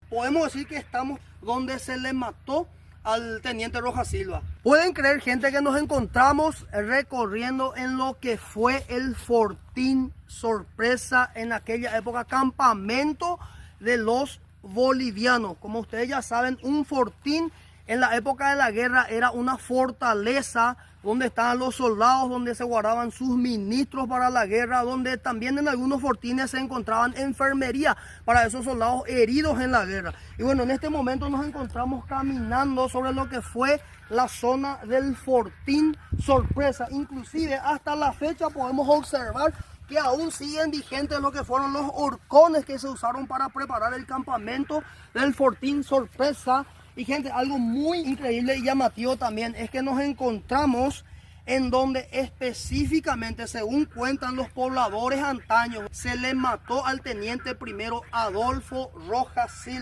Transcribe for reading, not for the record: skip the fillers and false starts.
podemos decir que estamos donde se le mató al teniente Rojas Silva. Pueden creer, gente, que nos encontramos recorriendo en lo que fue el Fortín Sorpresa en aquella época, campamento de los bolivianos. Como ustedes ya saben, un fortín en la época de la guerra era una fortaleza donde estaban los soldados, donde se guardaban sus ministros para la guerra, donde también en algunos fortines se encontraban enfermería para esos soldados heridos en la guerra. Y bueno, en este momento nos encontramos caminando sobre lo que fue la zona del Fortín Sorpresa. Inclusive hasta la fecha podemos observar que aún siguen vigentes lo que fueron los horcones que se usaron para preparar el campamento del Fortín Sorpresa. Y gente, algo muy increíble y llamativo también es que nos encontramos en donde específicamente, según cuentan los pobladores antaños, se le mató al teniente primero Adolfo Rojas Silva.